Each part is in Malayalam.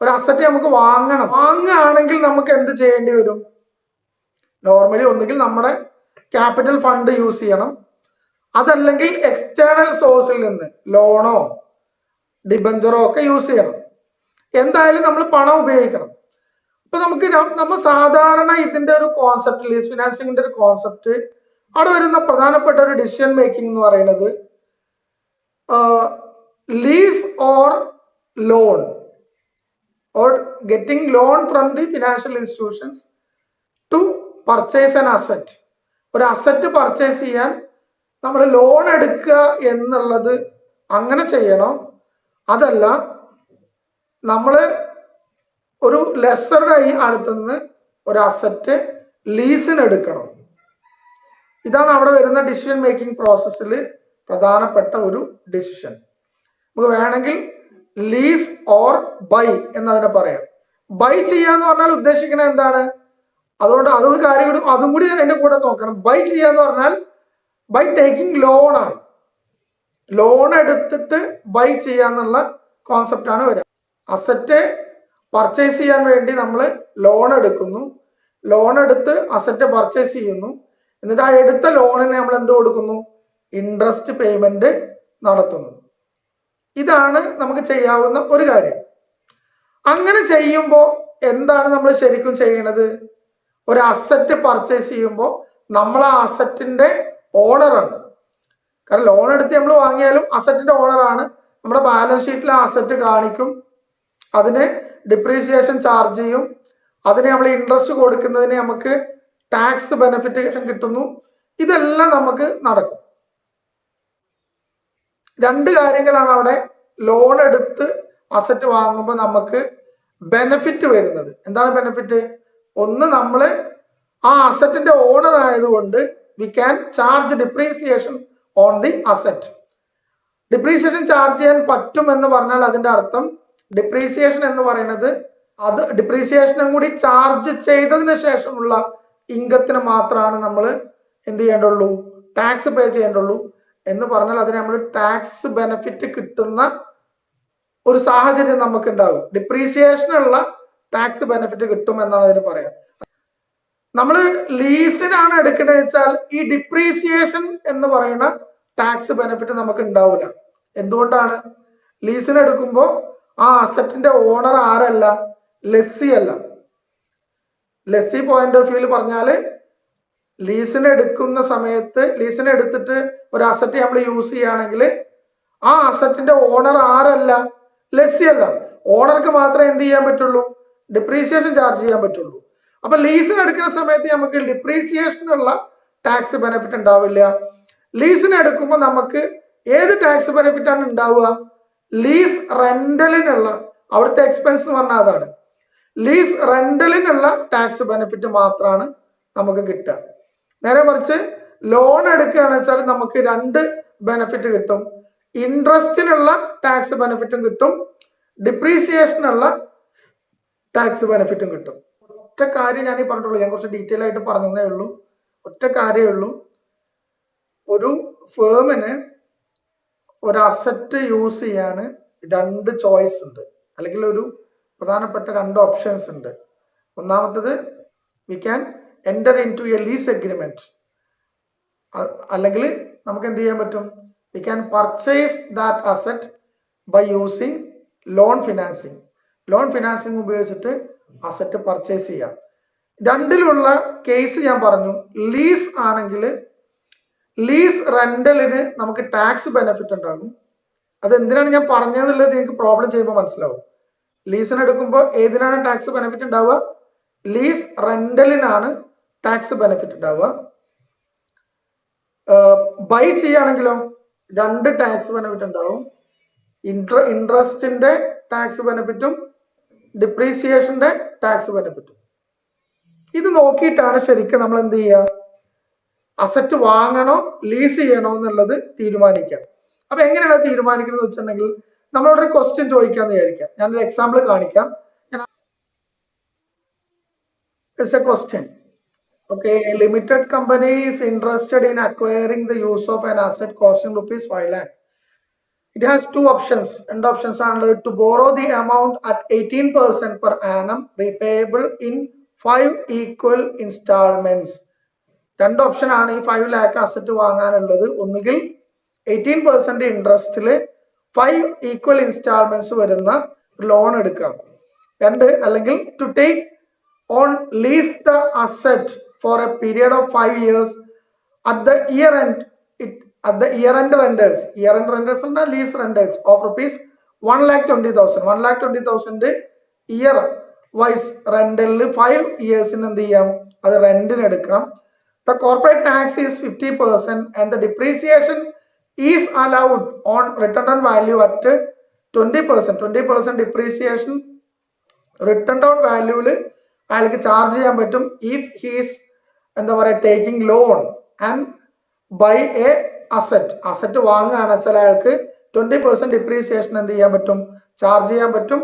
ഒരു അസറ്റ് നമുക്ക് വാങ്ങുകയാണെങ്കിൽ നമുക്ക് എന്ത് ചെയ്യേണ്ടി വരും? നോർമലി ഒന്നുകിൽ നമ്മുടെ ക്യാപിറ്റൽ ഫണ്ട് യൂസ് ചെയ്യണം, അതല്ലെങ്കിൽ എക്സ്റ്റേണൽ സോഴ്സിൽ നിന്ന് ലോണോ ഡിബഞ്ചറോ ഒക്കെ യൂസ് ചെയ്യണം. എന്തായാലും നമ്മൾ പണം ഉപയോഗിക്കണം. അപ്പൊ നമ്മൾ സാധാരണ ഇതിന്റെ ഒരു കോൺസെപ്റ്റ്, ലീസ് ഫിനാൻസിങ്ങിന്റെ ഒരു കോൺസെപ്റ്റ്, അവിടെ വരുന്ന പ്രധാനപ്പെട്ട ഒരു ഡിസിഷൻ മേക്കിംഗ് എന്ന് പറയുന്നത് lease or loan or getting loan from the financial institutions to purchase an asset. ഒരു അസറ്റ് പർച്ചേസ് ചെയ്യാൻ നമ്മൾ ലോൺ എടുക്കുക എന്നുള്ളത് അങ്ങനെ ചെയ്യണോ, അതല്ല നമ്മൾ ഒരു ലെസറുടെ അടുത്തുനിന്ന് ഒരു അസറ്റ് ലീസിന് എടുക്കണം? ഇതാണ് അവിടെ വരുന്ന ഡിസിഷൻ മേക്കിംഗ് പ്രോസസ്സിൽ പ്രധാനപ്പെട്ട ഒരു ഡിസിഷൻ. നമുക്ക് വേണമെങ്കിൽ ലീസ് ഓർ ബൈ എന്നതിനെ പറയാം. ബൈ ചെയ്യാന്ന് പറഞ്ഞാൽ ഉദ്ദേശിക്കുന്നത് എന്താണ്? അതുകൊണ്ട് അതൊരു കാര്യം കൂടി, അതും കൂടി അതിന്റെ കൂടെ നോക്കണം. ബൈ ചെയ്യാന്ന് പറഞ്ഞാൽ ബൈ ടേക്കിംഗ് ലോൺ ആണ്. ലോൺ എടുത്തിട്ട് ബൈ ചെയ്യാന്നുള്ള കോൺസെപ്റ്റ് ആണ് വരിക. അസറ്റ് പർച്ചേസ് ചെയ്യാൻ വേണ്ടി നമ്മൾ ലോൺ എടുക്കുന്നു, ലോൺ എടുത്ത് അസറ്റ് പർച്ചേസ് ചെയ്യുന്നു, എന്നിട്ട് ആ എടുത്ത ലോണിന് നമ്മൾ എന്ത് കൊടുക്കുന്നു? ഇൻട്രസ്റ്റ് പേയ്മെന്റ് നടത്തുന്നു. ഇതാണ് നമുക്ക് ചെയ്യാവുന്ന ഒരു കാര്യം. അങ്ങനെ ചെയ്യുമ്പോൾ എന്താണ് നമ്മൾ ശരിക്കും ചെയ്യണത്? ഒരു അസറ്റ് പർച്ചേസ് ചെയ്യുമ്പോൾ നമ്മൾ ആ അസറ്റിന്റെ ഓണറാണ്. കാരണം ലോൺ എടുത്ത് നമ്മൾ വാങ്ങിയാലും അസറ്റിന്റെ ഓണറാണ്. നമ്മുടെ ബാലൻസ് ഷീറ്റിൽ ആ അസറ്റ് കാണിക്കും, അതിന് ഡിപ്രീസിയേഷൻ ചാർജ് ചെയ്യും, അതിന് നമ്മൾ ഇൻട്രസ്റ്റ് കൊടുക്കുന്നതിന് നമുക്ക് ടാക്സ് ബെനിഫിറ്റ് കിട്ടുന്നു. ഇതെല്ലാം നമുക്ക് നടക്കും. രണ്ട് കാര്യങ്ങളാണ് അവിടെ ലോൺ എടുത്ത് അസറ്റ് വാങ്ങുമ്പോൾ നമുക്ക് ബെനിഫിറ്റ് വരുന്നത്. എന്താണ് ബെനിഫിറ്റ്? ഒന്ന്, നമ്മൾ ആ അസറ്റിന്റെ ഓണർ ആയതുകൊണ്ട് we can charge depreciation on the asset. Depreciation charge ചെയ്യാൻ പറ്റും എന്ന് പറഞ്ഞാൽ അതിന്റെ അർത്ഥം ഡിപ്രീസിയേഷൻ എന്ന് പറയുന്നത് അത് ഡിപ്രീസിയേഷനും കൂടി ചാർജ് ചെയ്തതിന് ശേഷമുള്ള ഇൻകത്തിന് മാത്രമാണ് നമ്മൾ എന്ത് ചെയ്യേണ്ടുള്ളൂ? ടാക്സ് പേ ചെയ്യേണ്ടുള്ളൂ എന്ന് പറഞ്ഞാൽ അതിന് നമ്മൾ ടാക്സ് ബെനിഫിറ്റ് കിട്ടുന്ന ഒരു സാഹചര്യം നമുക്ക് ഉണ്ടാകും. ഡിപ്രീസിയേഷനുള്ള ടാക്സ് ബെനിഫിറ്റ് കിട്ടും എന്നാണ് അതിന് പറയാം. നമ്മൾ ലീസിനാണ് എടുക്കുന്നത് വെച്ചാൽ ഈ ഡിപ്രീസിയേഷൻ എന്ന് പറയുന്ന ടാക്സ് ബെനിഫിറ്റ് നമുക്ക് ഉണ്ടാവില്ല. എന്തുകൊണ്ടാണ്? ലീസിന് എടുക്കുമ്പോൾ ആ അസറ്റിന്റെ ഓണർ ആരല്ല? ലെസ്സി അല്ല. ലെസ്സി പോയിന്റ് ഓഫ് വ്യൂവിൽ പറഞ്ഞാല് ലീസിന് എടുക്കുന്ന സമയത്ത്, ലീസിന് എടുത്തിട്ട് ഒരു അസറ്റ് നമ്മൾ യൂസ് ചെയ്യുകയാണെങ്കിൽ ആ അസറ്റിന്റെ ഓണർ ആരല്ല? ലെസ്സി അല്ല. ഓണർക്ക് മാത്രമേ എന്ത് ചെയ്യാൻ പറ്റുള്ളൂ? ഡിപ്രീസിയേഷൻ ചാർജ് ചെയ്യാൻ പറ്റുള്ളൂ. അപ്പൊ ലീസിന് എടുക്കുന്ന സമയത്ത് നമുക്ക് ഡിപ്രീസിയേഷനുള്ള ടാക്സ് ബെനിഫിറ്റ് ഉണ്ടാവില്ല. ലീസിന് എടുക്കുമ്പോൾ നമുക്ക് ഏത് ടാക്സ് ബെനിഫിറ്റ് ആണ് ഉണ്ടാവുക? ലീസ് റെന്റലിനുള്ള, അവിടുത്തെ എക്സ്പെൻസ് എന്ന് പറഞ്ഞാൽ അതാണ്. ലീസ് റെന്റലിനുള്ള ടാക്സ് ബെനിഫിറ്റ് മാത്രമാണ് നമുക്ക് കിട്ടുക. നേരെ മറിച്ച് ലോൺ എടുക്കുകയാണെന്ന് വെച്ചാൽ നമുക്ക് രണ്ട് ബെനിഫിറ്റ് കിട്ടും. ഇൻട്രസ്റ്റിനുള്ള ടാക്സ് ബെനിഫിറ്റും കിട്ടും, ഡിപ്രീസിയേഷനുള്ള ടാക്സ് ബെനിഫിറ്റും കിട്ടും. ഒറ്റ കാര്യം ഞാൻ ഈ പറഞ്ഞിട്ടുള്ളൂ, ഞാൻ കുറച്ച് ഡീറ്റെയിൽ ആയിട്ട് പറഞ്ഞതേ ഉള്ളൂ. ഒറ്റ കാര്യമേ ഉള്ളൂ, ഒരു ഫേമിന് ഒരു അസറ്റ് യൂസ് ചെയ്യാൻ രണ്ട് ചോയ്സ് ഉണ്ട്, അല്ലെങ്കിൽ ഒരു പ്രധാനപ്പെട്ട രണ്ട് ഓപ്ഷൻസ് ഉണ്ട്. ഒന്നാമത്തത്, we can enter into a lease agreement, അല്ലെങ്കിൽ നമുക്ക് എന്ത് ചെയ്യാൻ പറ്റും? We can purchase that asset by using loan financing. Loan financing ഉപയോഗിച്ചിട്ട് അസറ്റ് പർച്ചേസ് ചെയ്യാം. രണ്ടിലുള്ള കേസ് ഞാൻ പറഞ്ഞു. ലീസ് ആണെങ്കിൽ ലീസ് റെന്റലിന് നമുക്ക് ടാക്സ് ബെനിഫിറ്റ് ഉണ്ടാകും. അത് എന്തിനാണ് ഞാൻ പറഞ്ഞതെന്നുള്ളത് നിങ്ങൾക്ക് പ്രോബ്ലം ചെയ്യുമ്പോൾ മനസ്സിലാവും. ലീസിന് എടുക്കുമ്പോൾ ഏതിനാണ് ടാക്സ് ബെനിഫിറ്റ് ഉണ്ടാവുക? ലീസ് റെന്റലിനാണ് ടാക്സ് ബെനിഫിറ്റ് ഉണ്ടാവുക. ബൈ ചെയ്യുകയാണെങ്കിലോ രണ്ട് ടാക്സ് ബെനിഫിറ്റ് ഉണ്ടാവും. ഇൻട്രസ്റ്റിന്റെ ടാക്സ് ബെനിഫിറ്റും ഡിപ്രീസിയേഷന്റെ ടാക്സ് ബെനിഫിറ്റും. ഇത് നോക്കിയിട്ടാണ് ശരിക്കും നമ്മൾ എന്ത് ചെയ്യുക? അസറ്റ് വാങ്ങണോ ലീസ് ചെയ്യണോ എന്നുള്ളത് തീരുമാനിക്കാം. അപ്പൊ എങ്ങനെയാണ് തീരുമാനിക്കുന്നത് വെച്ചിട്ടുണ്ടെങ്കിൽ, നമ്മളോടൊരു ക്വസ്റ്റ്യൻ ചോദിക്കാന്ന് വിചാരിക്കാം. ഞാനൊരു എക്സാമ്പിൾ കാണിക്കാം. It's a question. Okay, a limited company is interested in acquiring the use of an asset costing rupees 5 lakh. It has two options. And options are to borrow the amount at 18% per annum, repayable in 5 equal installments. രണ്ട് ഓപ്ഷൻ ആണ് ഈ 5 lakh അസറ്റ് വാങ്ങാനുള്ളത്. ഒന്നുകിൽ 18% ഇൻട്രസ്റ്റിൽ 5 ഈക്വൽ ഇൻസ്റ്റാൾമെന്റ്സ് വരുന്ന ലോൺ എടുക്കാം. രണ്ട്, അല്ലെങ്കിൽ to take on lease the asset for a period of 5 years at the year end rentals. Year end rentals and lease rentals of rupees 1,20,000. 1,20,000 year wise റെന്റലിൽ 5 years എന്ത് ചെയ്യാം, അത് റെന്റിന് എടുക്കാം. The corporate tax is 50% and the depreciation is allowed on return on value at 20%. 20% depreciation return on value അയാൾക്ക് ചാർജ് ചെയ്യാൻ പറ്റും if he is എന്താ പറയുക taking loan and buy a asset വാങ്ങുകയാണ് വെച്ചാൽ അയാൾക്ക് 20% depreciation എന്ത് ചെയ്യാൻ പറ്റും, ചാർജ് ചെയ്യാൻ പറ്റും.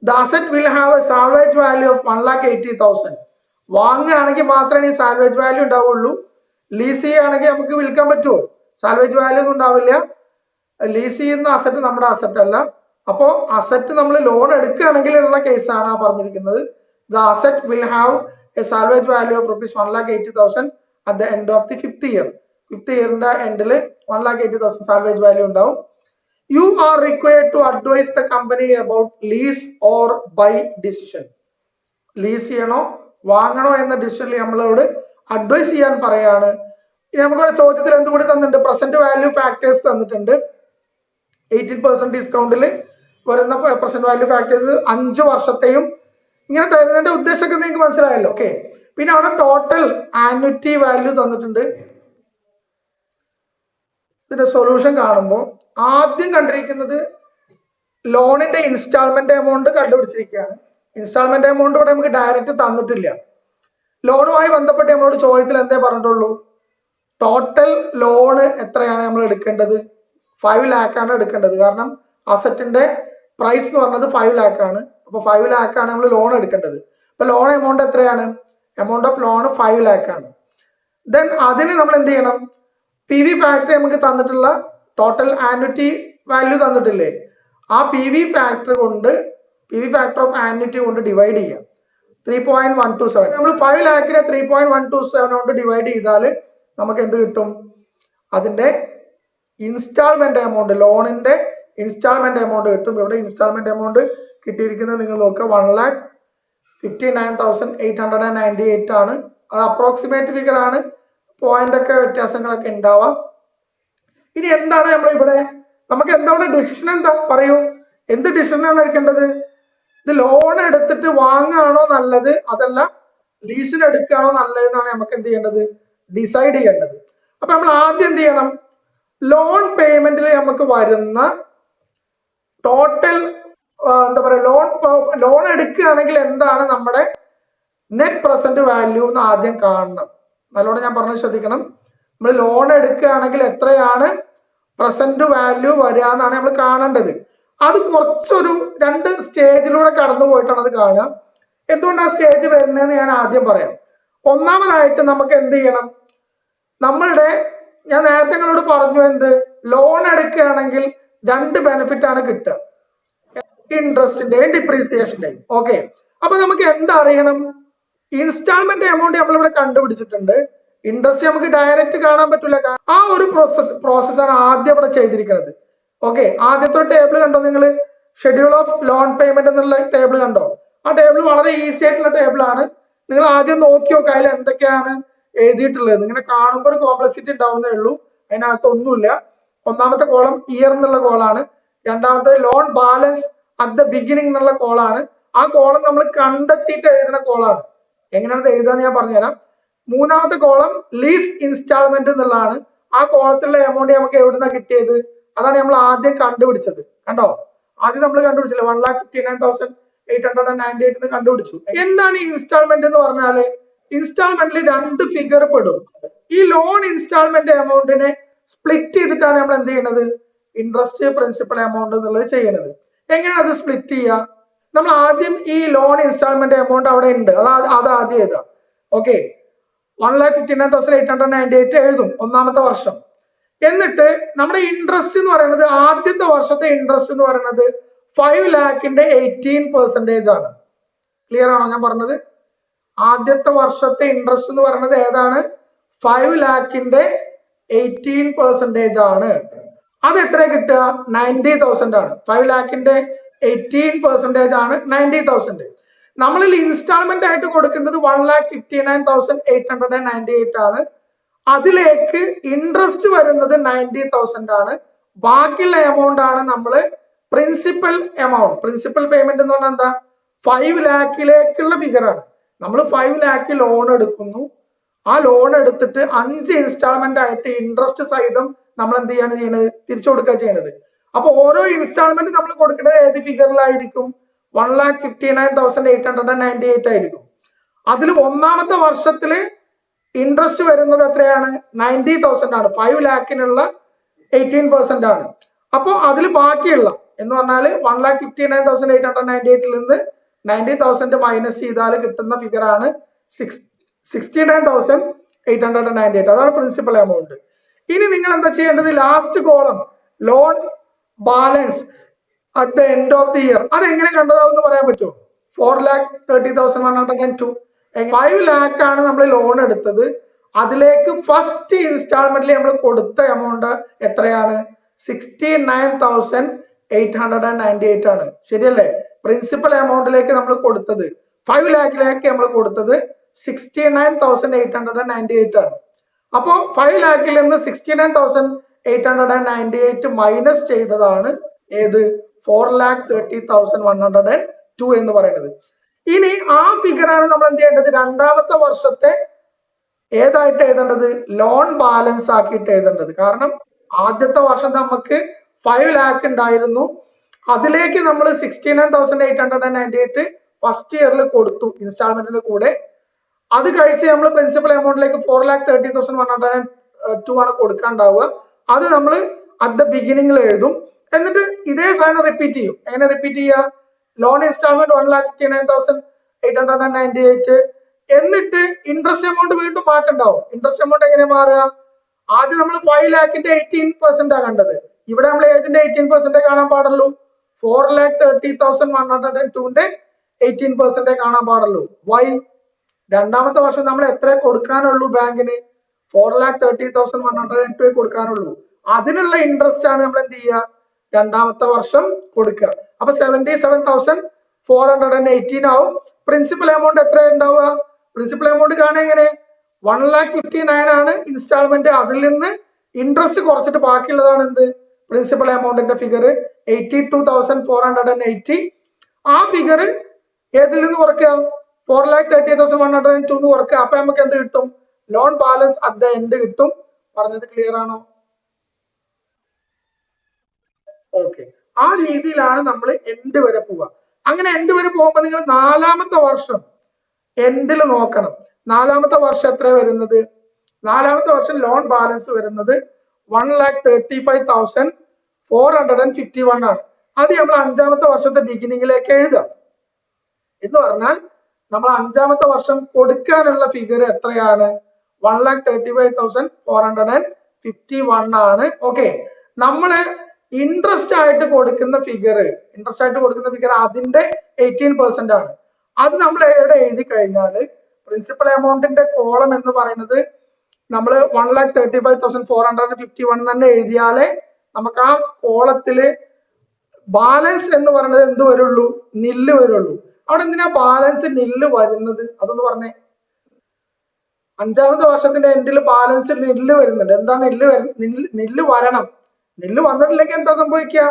The asset will have a salvage value of 1,80,000. വാങ്ങുകയാണെങ്കിൽ മാത്രമേ ഈ സാൽവേജ് വാല്യൂ ഉണ്ടാവുള്ളൂ. ലീസ് ചെയ്യുകയാണെങ്കിൽ നമുക്ക് വിൽക്കാൻ പറ്റുമോ? സാൽവേജ് വാല്യൂ ഒന്നും ഉണ്ടാവില്ല. ലീസ് ചെയ്യുന്ന അസറ്റ് നമ്മുടെ അസറ്റ് അല്ല. അപ്പോൾ അസറ്റ് നമ്മൾ ലോൺ എടുക്കുകയാണെങ്കിൽ ഉള്ള കേസാണ് ആ പറഞ്ഞിരിക്കുന്നത്. The asset will have A salvage value of rupees 1,80,000 at the end of the 5th year. 5th ഇയറിന്റെ എൻഡിൽ 1,80,000 സാൽവേജ് വാല്യൂ ഉണ്ടാവും. You are required to advise the company about lease or buy decision. Lease ചെയ്യണോ വാങ്ങണോ എന്ന ഡിസിഷനിൽ നമ്മളോട് അഡ്വൈസ് ചെയ്യാൻ പറയാണ്. നമുക്ക് ചോദ്യത്തിൽ എന്തുകൂടി തന്നിട്ടുണ്ട്, പ്രസന്റ് വാല്യൂ ഫാക്ടേഴ്സ് തന്നിട്ടുണ്ട്. 18% ഡിസ്കൗണ്ടിൽ വരുന്ന പ്രസന്റ് വാല്യൂ ഫാക്ടേഴ്സ് 5 വർഷത്തെയും ഇങ്ങനെ തരുന്നതിന്റെ ഉദ്ദേശമൊക്കെ നിങ്ങൾക്ക് മനസ്സിലായല്ലോ. ഓക്കെ, പിന്നെ അവിടെ ടോട്ടൽ ആന്വിറ്റി വാല്യൂ തന്നിട്ടുണ്ട്. ഇതിന്റെ സൊല്യൂഷൻ കാണുമ്പോൾ ആദ്യം കണ്ടിരിക്കുന്നത് ലോണിന്റെ ഇൻസ്റ്റാൾമെന്റ് എമൗണ്ട് കണ്ടുപിടിച്ചിരിക്കുകയാണ്. ഇൻസ്റ്റാൾമെന്റ് എമൗണ്ട് ഇവിടെ നമുക്ക് ഡയറക്റ്റ് തന്നിട്ടില്ല. ലോണുമായി ബന്ധപ്പെട്ട് നമ്മളോട് ചോദ്യത്തിൽ എന്തേ പറഞ്ഞിട്ടുള്ളൂ, ടോട്ടൽ ലോണ് എത്രയാണ് നമ്മൾ എടുക്കേണ്ടത്, 5 lakh ആണ് എടുക്കേണ്ടത്. കാരണം അസറ്റിന്റെ പ്രൈസ് എന്ന് പറഞ്ഞത് 5 lakh ആണ്. അപ്പൊ 5 lakh ആണ് നമ്മൾ ലോൺ എടുക്കേണ്ടത്. അപ്പൊ ലോൺ എമൗണ്ട് എത്രയാണ്, എമൗണ്ട് ഓഫ് ലോൺ 5 lakh ആണ്. ദെൻ അതിന് നമ്മൾ എന്ത് ചെയ്യണം, പി വി ഫാക്ടർ നമുക്ക് തന്നിട്ടുള്ള ടോട്ടൽ ആന്വിറ്റി വാല്യൂ തന്നിട്ടില്ലേ, ആ P V factor of annuity കൊണ്ട് ഡിവൈഡ് ചെയ്യാം. 3.127. നമ്മൾ 5 lakhനെ 3.127 കൊണ്ട് ഡിവൈഡ് ചെയ്താൽ നമുക്ക് എന്ത് കിട്ടും, അതിന്റെ ഇൻസ്റ്റാൾമെന്റ് എമൗണ്ട്, ലോണിന്റെ ഇൻസ്റ്റാൾമെന്റ് എമൗണ്ട് കിട്ടും. ഇവിടെ ഇൻസ്റ്റാൾമെന്റ് എമൗണ്ട് കിട്ടിയിരിക്കുന്നത് നിങ്ങൾ നോക്കുക 1,59,898 ആണ്. അത് അപ്രോക്സിമേറ്റ് ഫിഗർ ആണ്, പോയിന്റ് ഒക്കെ വ്യത്യാസങ്ങളൊക്കെ ഉണ്ടാവാം. ഇനി എന്താണ് നമ്മൾ ഇവിടെ നമുക്ക് എന്താണ് ഡിസിഷൻ, എന്താ പറയൂ, എന്ത് ഡിസിഷനാണ് എടുക്കേണ്ടത്? ഇത് ലോൺ എടുത്തിട്ട് വാങ്ങുകയാണോ നല്ലത്, അതല്ല ലീസിന് എടുക്കുകയാണോ നല്ലത് എന്നാണ് നമുക്ക് എന്ത് ചെയ്യേണ്ടത്, ഡിസൈഡ് ചെയ്യേണ്ടത്. അപ്പൊ നമ്മൾ ആദ്യം എന്ത് ചെയ്യണം, ലോൺ പേയ്മെന്റിൽ നമുക്ക് വരുന്ന ടോട്ടൽ എന്താ പറയുക, ലോൺ എടുക്കുകയാണെങ്കിൽ എന്താണ് നമ്മുടെ നെറ്റ് പ്രസന്റ് വാല്യൂ എന്ന് ആദ്യം കാണണം. നല്ലോണം ഞാൻ പറഞ്ഞത് ശ്രദ്ധിക്കണം. നമ്മൾ ലോൺ എടുക്കുകയാണെങ്കിൽ എത്രയാണ് പ്രസന്റ് വാല്യൂ വരിക എന്നാണ് നമ്മൾ കാണേണ്ടത്. അത് കുറച്ചൊരു 2 സ്റ്റേജിലൂടെ കടന്നു പോയിട്ടാണ് അത് കാണുക. എന്തുകൊണ്ട് ആ സ്റ്റേജ് വരുന്നതെന്ന് ഞാൻ ആദ്യം പറയാം. ഒന്നാമതായിട്ട് നമുക്ക് എന്ത് ചെയ്യണം, ഞാൻ നേരത്തെ നിങ്ങളോട് പറഞ്ഞു, എന്ത്, ലോൺ എടുക്കുകയാണെങ്കിൽ 2 ബെനിഫിറ്റ് ആണ് കിട്ടുക, ഇൻട്രസ്റ്റിന്റെയും ഡിപ്രീസിയേഷന്റെയും. ഓക്കെ, അപ്പൊ നമുക്ക് എന്തറിയണം, ഇൻസ്റ്റാൾമെന്റ് എമൗണ്ട് നമ്മളിവിടെ കണ്ടുപിടിച്ചിട്ടുണ്ട്. ഇൻട്രസ്റ്റ് നമുക്ക് ഡയറക്റ്റ് കാണാൻ പറ്റില്ല. ആ ഒരു പ്രോസസ്സാണ് ആദ്യം ഇവിടെ ചെയ്തിരിക്കുന്നത്. ഓക്കെ, ആദ്യത്തെ ടേബിൾ കണ്ടോ നിങ്ങൾ, ഷെഡ്യൂൾ ഓഫ് ലോൺ പേയ്മെന്റ് എന്നുള്ള ടേബിൾ കണ്ടോ? ആ ടേബിൾ വളരെ ഈസി ആയിട്ടുള്ള ടേബിൾ ആണ്. നിങ്ങൾ ആദ്യം നോക്കി നോക്കുക അതിൽ എന്തൊക്കെയാണ് എഴുതിയിട്ടുള്ളത്. ഇങ്ങനെ കാണുമ്പോൾ ഒരു കോംപ്ലക്സിറ്റി ഉണ്ടാവുന്നേ ഉള്ളൂ, അതിനകത്ത് ഒന്നുമില്ല. ഒന്നാമത്തെ കോളം ഇയർ എന്നുള്ള കോളാണ്. രണ്ടാമത്തെ loan balance at the beginning എന്നുള്ള കോളാണ്. ആ കോളം നമ്മൾ കണ്ടെത്തിയിട്ട് എഴുതുന്ന കോളാണ്. എങ്ങനെയാണ് എഴുതാന്ന് ഞാൻ പറഞ്ഞുതരാം. മൂന്നാമത്തെ കോളം ലീസ് ഇൻസ്റ്റാൾമെന്റ് എന്നുള്ളതാണ്. ആ കോളത്തിലുള്ള എമൗണ്ട് നമുക്ക് എവിടുന്ന കിട്ടിയത്, അതാണ് നമ്മൾ ആദ്യം കണ്ടുപിടിച്ചത്. കണ്ടോ, ആദ്യം നമ്മൾ കണ്ടുപിടിച്ചില്ല 1,59,898 കണ്ടുപിടിച്ചു. എന്താണ് ഈ ഇൻസ്റ്റാൾമെന്റ് എന്ന് പറഞ്ഞാല്, ഇൻസ്റ്റാൾമെന്റിൽ 2 ഫിഗർ പെടും. ഈ ലോൺ ഇൻസ്റ്റാൾമെന്റ് എമൗണ്ടിനെ സ്പ്ലിറ്റ് ചെയ്തിട്ടാണ് നമ്മൾ എന്ത് ചെയ്യുന്നത്, ഇൻട്രസ്റ്റ് പ്രിൻസിപ്പൽ എമൗണ്ട് എന്നുള്ളത് ചെയ്യുന്നത്. എങ്ങനെയാണ് അത് സ്പ്ലിറ്റ് ചെയ്യുക? നമ്മൾ ആദ്യം ഈ ലോൺ ഇൻസ്റ്റാൾമെന്റ് എമൗണ്ട് അവിടെ ഉണ്ട്, അത് ആദ്യം എഴുതാം. ഓക്കെ, 1,59,898 എഴുതും ഒന്നാമത്തെ വർഷം. എന്നിട്ട് നമ്മുടെ ഇൻട്രസ്റ്റ് എന്ന് പറയുന്നത് ആദ്യത്തെ വർഷത്തെ ഇൻട്രസ്റ്റ് എന്ന് പറയുന്നത് 5 lakhന്റെ 18% ആണ്. ക്ലിയർ ആണോ ഞാൻ പറഞ്ഞത്? ആദ്യത്തെ വർഷത്തെ ഇൻട്രസ്റ്റ് എന്ന് പറയുന്നത് ഏതാണ്? 5 lakhന്റെ 18% ആണ്. അത് എത്ര കിട്ടുക? 90,000 ആണ്. 5 lakhന്റെ 18% ആണ് 90,000. നമ്മളിൽ ഇൻസ്റ്റാൾമെന്റ് ആയിട്ട് കൊടുക്കുന്നത് 1,59,898 ആണ്. അതിലേക്ക് ഇൻട്രസ്റ്റ് വരുന്നത് 90,000 ആണ്. ബാക്കിയുള്ള എമൗണ്ട് ആണ് നമ്മൾ പ്രിൻസിപ്പൽ എമൗണ്ട്. പ്രിൻസിപ്പൽ പേയ്മെന്റ് എന്ന് പറഞ്ഞാൽ എന്താ? 5 lakhലേക്കുള്ള ഫിഗർ ആണ്. നമ്മൾ 5 lakh ലോൺ എടുക്കുന്നു. ആ ലോൺ എടുത്തിട്ട് 5 ഇൻസ്റ്റാൾമെന്റ് ആയിട്ട് ഇൻട്രസ്റ്റ് സഹിതം നമ്മൾ എന്ത് ചെയ്യാണ് ചെയ്യുന്നത്? തിരിച്ചു കൊടുക്കുക ചെയ്യുന്നത്. അപ്പൊ ഓരോ ഇൻസ്റ്റാൾമെന്റ് നമ്മൾ കൊടുക്കുന്നത് ഏത് ഫിഗറിലായിരിക്കും? 1,59,898 ആയിരിക്കും. അതിൽ ഒന്നാമത്തെ വർഷത്തില് ഇൻട്രസ്റ്റ് വരുന്നത് എത്രയാണ്? 90,000 ആണ്. 5 lakhനുള്ള 18% ആണ്. അപ്പൊ അതിൽ ബാക്കിയുള്ള എന്ന് പറഞ്ഞാല് 1,59,898 നിന്ന് 90,000 മൈനസ് ചെയ്താൽ കിട്ടുന്ന ഫിഗർ ആണ് 69,898. അതാണ് പ്രിൻസിപ്പൽ എമൗണ്ട്. ഇനി നിങ്ങൾ എന്താ ചെയ്യേണ്ടത്? Last column loan balance at the end of the year. അത് എങ്ങനെ കണ്ടതാവെന്ന് പറയാൻ പറ്റുമോ? 4,30,102. 5 lakh ആണ് നമ്മൾ ലോൺ എടുത്തത്. അതിലേക്ക് ഫസ്റ്റ് ഇൻസ്റ്റാൾമെന്റിൽ നമ്മൾ കൊടുത്ത എമൗണ്ട് എത്രയാണ്? 69,898 ആണ്. ശരിയല്ലേ? പ്രിൻസിപ്പൽ എമൗണ്ടിലേക്ക് നമ്മൾ കൊടുത്തത് 5 lakhലേക്ക് നമ്മൾ കൊടുത്തത് 69,898 ആണ്. അപ്പോ 5 lakhൽ നിന്ന് 69,898 മൈനസ് ചെയ്തതാണ് ഏത്? 4,30,102 എന്ന് പറയുന്നത്. ഇനി ആ ഫിഗർ ആണ് നമ്മൾ എന്ത് ചെയ്യേണ്ടത്? രണ്ടാമത്തെ വർഷത്തെ ഏതായിട്ട് എഴുതേണ്ടത്? ലോൺ ബാലൻസ് ആക്കിയിട്ട് എഴുതേണ്ടത്. കാരണം ആദ്യത്തെ വർഷം നമുക്ക് 5 lakh ഉണ്ടായിരുന്നു. അതിലേക്ക് നമ്മൾ 69,898 ഫസ്റ്റ് ഇയറിൽ കൊടുത്തു ഇൻസ്റ്റാൾമെന്റിന് കൂടെ. അത് കഴിച്ച് നമ്മൾ പ്രിൻസിപ്പൽ എമൗണ്ടിലേക്ക് 4,30,102 ആണ് കൊടുക്കാണ്ടാവുക. അത് നമ്മൾ അറ്റ് ദ ബിഗിനിങ്ങിൽ എഴുതും. എന്നിട്ട് ഇതേ സാധനം റിപ്പീറ്റ് ചെയ്യും. എങ്ങനെ റിപ്പീറ്റ് ചെയ്യുക? Loan installment 1,59,898. എന്നിട്ട് ഇൻട്രസ്റ്റ് എമൗണ്ട് വീണ്ടും മാറ്റണ്ടാവും. ഇൻട്രസ്റ്റ് എമൗണ്ട് എങ്ങനെ മാറുക? ആദ്യം നമ്മൾ 5 lakhന്റെ 18% ആണ് കണ്ടത്. ഇവിടെ നമ്മൾ ഏതിന്റെ 18% കാണാൻ പാടുള്ളൂ? 4,30,102ന്റെ 18% കാണാൻ പാടുള്ളൂ. വൈ? രണ്ടാമത്തെ വർഷം നമ്മൾ എത്ര കൊടുക്കാനുള്ളൂ ബാങ്കിന്? 4,30,102 കൊടുക്കാനുള്ളൂ. അതിനുള്ള ഇൻട്രസ്റ്റ് ആണ് നമ്മൾ എന്ത് ചെയ്യുക? രണ്ടാമത്തെ വർഷം കൊടുക്കുക. അപ്പൊ 77,418 ആവും. പ്രിൻസിപ്പൽ എമൗണ്ട് എത്ര ഉണ്ടാവുക? പ്രിൻസിപ്പൽ എമൗണ്ട് കാണാൻ എങ്ങനെ? 1,59,000 ആണ് ഇൻസ്റ്റാൾമെന്റ്. അതിൽ നിന്ന് ഇൻട്രസ്റ്റ് കുറച്ചിട്ട് ബാക്കിയുള്ളതാണ് എന്ത്? പ്രിൻസിപ്പൽ എമൗണ്ടിന്റെ ഫിഗർ 82,480. ആ ഫിഗർ ഏതിൽ നിന്ന് കുറയ്ക്കുക? 4,30,102 കുറയ്ക്കുക. അപ്പൊ നമുക്ക് എന്ത് കിട്ടും? Loan balance at the end കിട്ടും. പറഞ്ഞത് ക്ലിയർ ആണോ? ഓക്കെ. ആ രീതിയിലാണ് നമ്മൾ എൻഡ് വരെ പോവുക. അങ്ങനെ എൻഡ് വരെ പോകുമ്പോൾ നിങ്ങൾ നാലാമത്തെ വർഷം എൻഡിൽ നോക്കണം. നാലാമത്തെ വർഷം എത്ര വരുന്നത്? നാലാമത്തെ വർഷം ലോൺ ബാലൻസ് വരുന്നത് 1,35,451 ആണ്. അത് നമ്മൾ അഞ്ചാമത്തെ വർഷത്തെ ബിഗിനിങ്ങിലേക്ക് എഴുതുക. എന്ന് പറഞ്ഞാൽ നമ്മൾ അഞ്ചാമത്തെ വർഷം കൊടുക്കാനുള്ള ഫിഗർ എത്രയാണ്? 1,35,451 ആണ്. ഓക്കെ. നമ്മള് ഇൻട്രസ്റ്റ് ആയിട്ട് കൊടുക്കുന്ന ഫിഗർ അതിന്റെ 18% ആണ്. അത് നമ്മൾ എവിടെ എഴുതി കഴിഞ്ഞാൽ പ്രിൻസിപ്പൽ എമൗണ്ടിന്റെ കോളം എന്ന് പറയുന്നത് നമ്മൾ 1,35,451 തന്നെ എഴുതിയാലേ നമുക്ക് ആ കോളത്തില് ബാലൻസ് എന്ന് പറയുന്നത് എന്ത് വരുള്ളൂ? നില്ല് വരുള്ളൂ. അവിടെ എന്തിനാ ബാലൻസ് നില്ല് വരുന്നത്? അതൊന്ന് പറഞ്ഞേ. അഞ്ചാമത്തെ വർഷത്തിന്റെ എൻഡിൽ ബാലൻസ് നില്ല് വരുന്നുണ്ട്. എന്താണ് നില്ല് വരണം. നില്ല് വന്നിട്ടില്ലെങ്കിൽ എന്താ സംഭവിക്കുക?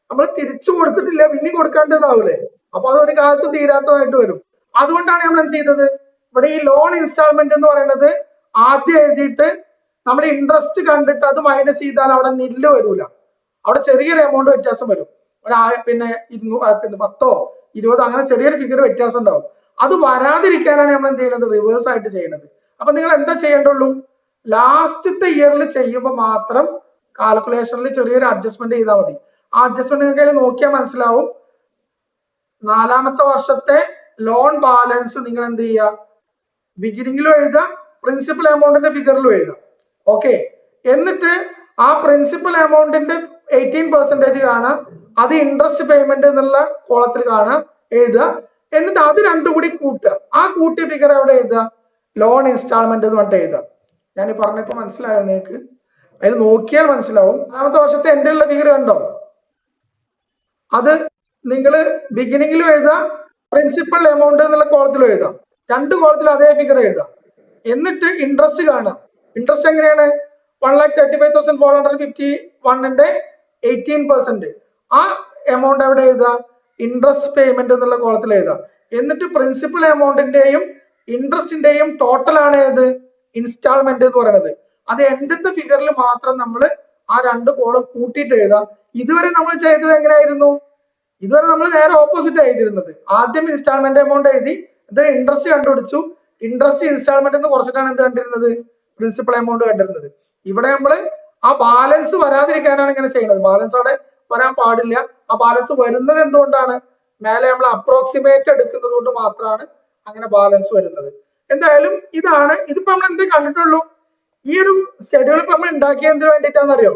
നമ്മൾ തിരിച്ചു കൊടുത്തിട്ടില്ല, പിന്നെ കൊടുക്കേണ്ടതാവൂലേ? അപ്പൊ അതൊരു കാലത്ത് തീരാത്തതായിട്ട് വരും. അതുകൊണ്ടാണ് നമ്മൾ എന്ത് ചെയ്തത്? ഇവിടെ ഈ ലോൺ ഇൻസ്റ്റാൾമെന്റ് എന്ന് പറയുന്നത് ആദ്യം എഴുതിയിട്ട് നമ്മൾ ഇൻട്രസ്റ്റ് കണ്ടിട്ട് അത് മൈനസ് ചെയ്താൽ അവിടെ നില്ല് വരൂല. അവിടെ ചെറിയൊരു എമൗണ്ട് വ്യത്യാസം വരും. പിന്നെ 10 20 അങ്ങനെ ചെറിയൊരു ഫിഗർ വ്യത്യാസം ഉണ്ടാവും. അത് വരാതിരിക്കാനാണ് നമ്മൾ എന്ത് ചെയ്യുന്നത്? റിവേഴ്സ് ആയിട്ട് ചെയ്യുന്നത്. അപ്പൊ നിങ്ങൾ എന്താ ചെയ്യേണ്ടുള്ളൂ? ലാസ്റ്റത്തെ ഇയറിൽ ചെയ്യുമ്പോൾ മാത്രം കാൽക്കുലേഷനിൽ ചെറിയൊരു അഡ്ജസ്റ്റ്മെന്റ് ചെയ്താൽ മതി. ആ അഡ്ജസ്റ്റ്മെന്റ് നിങ്ങൾക്ക് നോക്കിയാൽ മനസ്സിലാവും. നാലാമത്തെ വർഷത്തെ ലോൺ ബാലൻസ് നിങ്ങൾ എന്ത് ചെയ്യുക? ബിഗിനിങ്ങിലും എഴുതുക, പ്രിൻസിപ്പൽ എമൗണ്ടിന്റെ ഫിഗറിലും എഴുതുക. ഓക്കെ. എന്നിട്ട് ആ പ്രിൻസിപ്പൽ എമൗണ്ടിന്റെ 18% കാണാം, അത് ഇൻട്രസ്റ്റ് പേയ്മെന്റ് എന്നുള്ള കോളത്തിൽ കാണാം, എഴുതുക. എന്നിട്ട് അത് രണ്ടും കൂടി കൂട്ടുക. ആ കൂട്ടിയ ഫിഗർ എവിടെ എഴുതുക? ലോൺ ഇൻസ്റ്റാൾമെന്റ് എന്ന് പറഞ്ഞിട്ട് എഴുതുക. ഞാൻ ഈ പറഞ്ഞപ്പോ മനസ്സിലായോ നിങ്ങൾക്ക്? അതിൽ നോക്കിയാൽ മനസ്സിലാവും. 4ാമത്തെ വർഷത്തെ എന്റെ ഉള്ള ഫിഗർ കണ്ടോ? അത് നിങ്ങൾ ബിഗിനിങ്ങിലും എഴുതുക, പ്രിൻസിപ്പൽ എമൗണ്ട് എന്നുള്ള കോളത്തിലും എഴുതുക. 2 കോളത്തിൽ അതേ ഫിഗർ എഴുതുക. എന്നിട്ട് ഇൻട്രസ്റ്റ് കാണുക. ഇൻട്രസ്റ്റ് എങ്ങനെയാണ്? 1,35,451ന്റെ 18%. ആ എമൗണ്ട് എവിടെ എഴുതുക? ഇൻട്രസ്റ്റ് പേയ്മെന്റ് എന്നുള്ള കോളത്തിൽ എഴുതുക. എന്നിട്ട് പ്രിൻസിപ്പൽ എമൗണ്ടിന്റെയും ഇൻട്രസ്റ്റിന്റെയും ടോട്ടൽ ആണ് ഏത്? ഇൻസ്റ്റാൾമെന്റ് എന്ന് പറയുന്നത്. അത് എൻഡത്തെ ഫിഗറിൽ മാത്രം നമ്മൾ ആ 2 കോളം കൂട്ടിയിട്ട് എഴുതാം. ഇതുവരെ നമ്മൾ ചെയ്തത് എങ്ങനെയായിരുന്നു? ഇതുവരെ നമ്മൾ നേരെ ഓപ്പോസിറ്റ് എഴുതിയിരുന്നത്. ആദ്യം ഇൻസ്റ്റാൾമെന്റ് എമൗണ്ട് എഴുതി, എന്നിട്ട് ഇൻട്രസ്റ്റ് കണ്ടുപിടിച്ചു. ഇൻട്രസ്റ്റ് ഇൻസ്റ്റാൾമെന്റ് എന്ന് കുറച്ചിട്ടാണ് എന്ത് കണ്ടിരുന്നത്? പ്രിൻസിപ്പൽ എമൗണ്ട് കണ്ടിരുന്നത്. ഇവിടെ നമ്മൾ ആ ബാലൻസ് വരാതിരിക്കാനാണ് ഇങ്ങനെ ചെയ്യുന്നത്. ബാലൻസ് അവിടെ വരാൻ പാടില്ല. ആ ബാലൻസ് വരുന്നത് എന്തുകൊണ്ടാണ്? മേലെ നമ്മൾ അപ്രോക്സിമേറ്റ് എടുക്കുന്നത് കൊണ്ട് മാത്രമാണ് അങ്ങനെ ബാലൻസ് വരുന്നത്. എന്തായാലും ഇതാണ്. ഇതിപ്പോ നമ്മൾ എന്ത് കണ്ടിട്ടുള്ളൂ? ഈ ഒരു ഷെഡ്യൂൾ ഇപ്പൊ നമ്മൾ ഉണ്ടാക്കിയതിന് വേണ്ടിയിട്ടാണെന്ന് അറിയോ?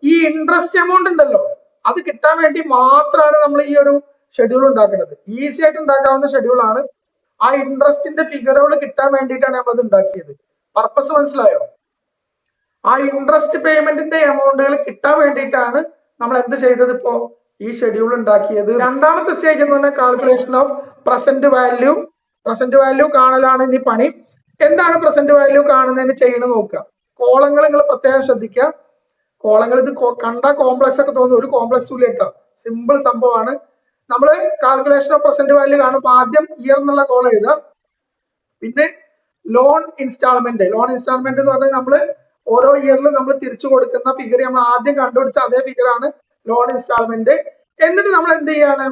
ഈ ഇൻട്രസ്റ്റ് എമൗണ്ട് ഉണ്ടല്ലോ, അത് കിട്ടാൻ വേണ്ടി മാത്രമാണ് നമ്മൾ ഈ ഒരു ഷെഡ്യൂൾ ഉണ്ടാക്കുന്നത്. ഈസി ആയിട്ട് ഉണ്ടാക്കാവുന്ന ഷെഡ്യൂൾ ആണ്. ആ ഇൻട്രസ്റ്റിന്റെ ഫിഗറുകൾ കിട്ടാൻ വേണ്ടിയിട്ടാണ് നമ്മളത് ഉണ്ടാക്കിയത്. പർപ്പസ് മനസ്സിലായോ? ആ ഇൻട്രസ്റ്റ് പേയ്മെന്റിന്റെ എമൗണ്ടുകൾ കിട്ടാൻ വേണ്ടിയിട്ടാണ് നമ്മൾ എന്ത് ചെയ്തത്? ഇപ്പോ ഈ ഷെഡ്യൂൾ ഉണ്ടാക്കിയത്. 2ാമത്തെ സ്റ്റേജ് എന്ന് പറഞ്ഞാൽ calculation of present value. Present value കാണലാണ് ഇനി പണി. എന്താണ് പ്രസന്റ് വാല്യൂ കാണുന്നതിന് ചെയ്യണമെന്ന് നോക്കുക. കോളങ്ങൾ നിങ്ങൾ പ്രത്യേകം ശ്രദ്ധിക്കുക. കോളങ്ങൾ ഇത് കണ്ട കോംപ്ലക്സ് ഒക്കെ തോന്നുന്നു, ഒരു കോംപ്ലക്സും ഇല്ല കേട്ടോ. സിമ്പിൾ സംഭവമാണ്. നമ്മൾ കാൽക്കുലേഷൻ ഓഫ് പ്രസന്റ് വാല്യൂ കാണുമ്പോൾ ആദ്യം ഇയർ എന്നുള്ള കോളം എഴുതുക. പിന്നെ ലോൺ ഇൻസ്റ്റാൾമെന്റ്. ലോൺ ഇൻസ്റ്റാൾമെന്റ് എന്ന് പറഞ്ഞാൽ നമ്മൾ ഓരോ ഇയറിലും നമ്മൾ തിരിച്ചു കൊടുക്കുന്ന ഫിഗർ നമ്മൾ ആദ്യം കണ്ടുപിടിച്ച അതേ ഫിഗർ ആണ് ലോൺ ഇൻസ്റ്റാൾമെന്റ്. എന്നിട്ട് നമ്മൾ എന്ത് ചെയ്യാണ്?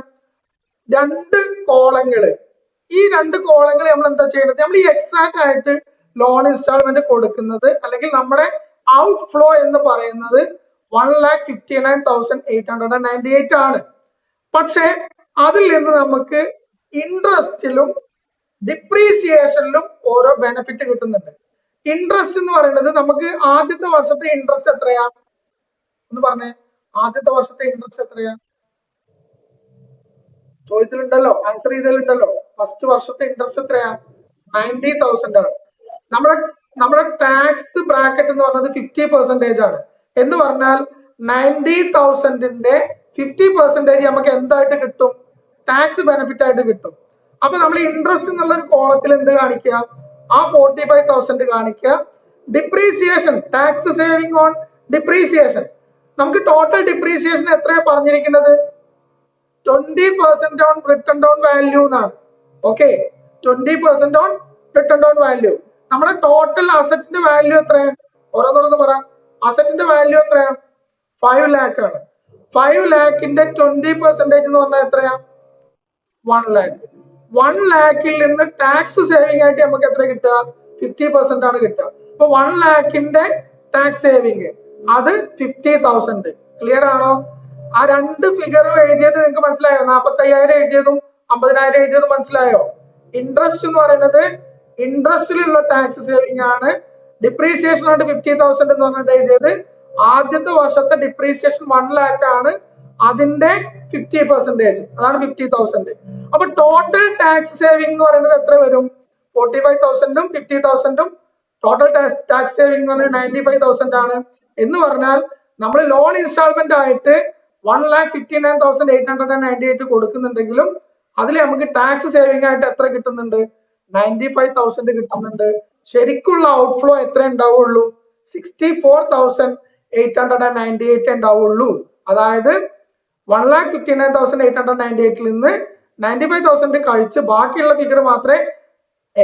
2 കോളങ്ങള്, ഈ 2 കോളങ്ങൾ നമ്മൾ എന്താ ചെയ്യുന്നത്? നമ്മൾ ഈ എക്സാക്ട് ആയിട്ട് ലോൺ ഇൻസ്റ്റാൾമെന്റ് കൊടുക്കുന്നത്, അല്ലെങ്കിൽ നമ്മുടെ ഔട്ട് ഫ്ലോ എന്ന് പറയുന്നത് 1,59,898 ആണ്. പക്ഷെ അതിൽ നിന്ന് നമുക്ക് ഇൻട്രസ്റ്റിലും ഡിപ്രീസിയേഷനിലും ഓരോ ബെനിഫിറ്റ് കിട്ടുന്നുണ്ട്. ഇൻട്രസ്റ്റ് എന്ന് പറയുന്നത് നമുക്ക് ആദ്യത്തെ വർഷത്തെ ഇൻട്രസ്റ്റ് എത്രയാ? ഒന്ന് പറഞ്ഞേ, ആദ്യത്തെ വർഷത്തെ ഇൻട്രസ്റ്റ് എത്രയാ? ചോദ്യത്തിലുണ്ടല്ലോ, ആൻസർ ചെയ്തതിലുണ്ടല്ലോ. ഫസ്റ്റ് വർഷത്തെ ഇൻട്രസ്റ്റ് എത്രയാ? 90,000 ആണ്. നമ്മുടെ ടാക്സ് ബ്രാക്കറ്റ് എന്ന് പറയുന്നത് 50% ആണ്. എന്ന് പറഞ്ഞാൽ 90,000ന്റെ 50% നമുക്ക് എന്തായിട്ട് കിട്ടും? ടാക്സ് ബെനിഫിറ്റ് ആയിട്ട് കിട്ടും. അപ്പൊ നമ്മൾ ഇൻട്രസ്റ്റ് എന്നുള്ള ഒരു കോളത്തിൽ എന്ത് കാണിക്കുക? ആ 45,000 കാണിക്കുക. Depreciation, tax saving on depreciation. നമുക്ക് ടോട്ടൽ ഡിപ്രീസിയേഷൻ എത്രയാ പറഞ്ഞിരിക്കുന്നത്? 20% ഓൺ റിട്ടേൺ ഡൗൺ വാല്യൂ എന്നാണ്. Okay, 20% on return down value. നമ്മുടെ ടോട്ടൽ അസറ്റിന്റെ വാല്യൂ എത്രയാണ്? ഓരോന്നോരോന്ന് പറ. അസറ്റിന്റെ വാല്യൂ എത്രയാ? 5 lakh ആണ്. 5 lakhന്റെ 20% എന്ന് പറഞ്ഞാൽ എത്രയാ? 1 lakh. 1 lakhൽ നിന്ന് ടാക്സ് സേവിംഗ് ആയിട്ട് നമുക്ക് എത്ര കിട്ടുക? 50% ആണ് കിട്ടുക. അപ്പൊ 1 lakhന്റെ ടാക്സ് സേവിങ് അത് 50,000. ക്ലിയർ ആണോ? ആ 2 ഫിഗറും എഴുതിയത് നിങ്ങൾക്ക് മനസ്സിലായോ? 45,000 എഴുതിയതും 50,000 എഴുതിയതും മനസ്സിലായോ? ഇൻട്രസ്റ്റ് എന്ന് പറയുന്നത് ഇൻട്രസ്റ്റിലുള്ള ടാക്സ് സേവിംഗ് ആണ്. ഡിപ്രീസിയേഷൻ ആയിട്ട് 50,000 എന്ന് പറഞ്ഞിട്ട് എഴുതിയത്. ആദ്യത്തെ വർഷത്തെ ഡിപ്രീസിയേഷൻ 1 lakh ആണ്. അതിന്റെ 50%, അതാണ് 50,000. അപ്പൊ ടോട്ടൽ ടാക്സ് സേവിംഗ് എന്ന് പറയുന്നത് എത്ര വരും? 45,000ഉം 50,000ഉം ടോട്ടൽ ടാക്സ് സേവിംഗ് എന്ന് പറയുന്നത് 95,000 ആണ്. എന്ന് പറഞ്ഞാൽ നമ്മൾ ലോൺ ഇൻസ്റ്റാൾമെന്റ് ആയിട്ട് 1,59,898 കൊടുക്കുന്നുണ്ടെങ്കിലും അതിൽ നമുക്ക് ടാക്സ് സേവിംഗ് ആയിട്ട് എത്ര കിട്ടുന്നുണ്ട്? 95,000 കിട്ടുന്നുണ്ട്. ശരിക്കുള്ള ഔട്ട്ഫ്ലോ എത്ര ഉണ്ടാവുള്ളൂ? 64,898 ഉണ്ടാവുള്ളൂ. അതായത് 1,59,898 നിന്ന് 95,000 കഴിച്ച് ബാക്കിയുള്ള ഫിഗർ മാത്രമേ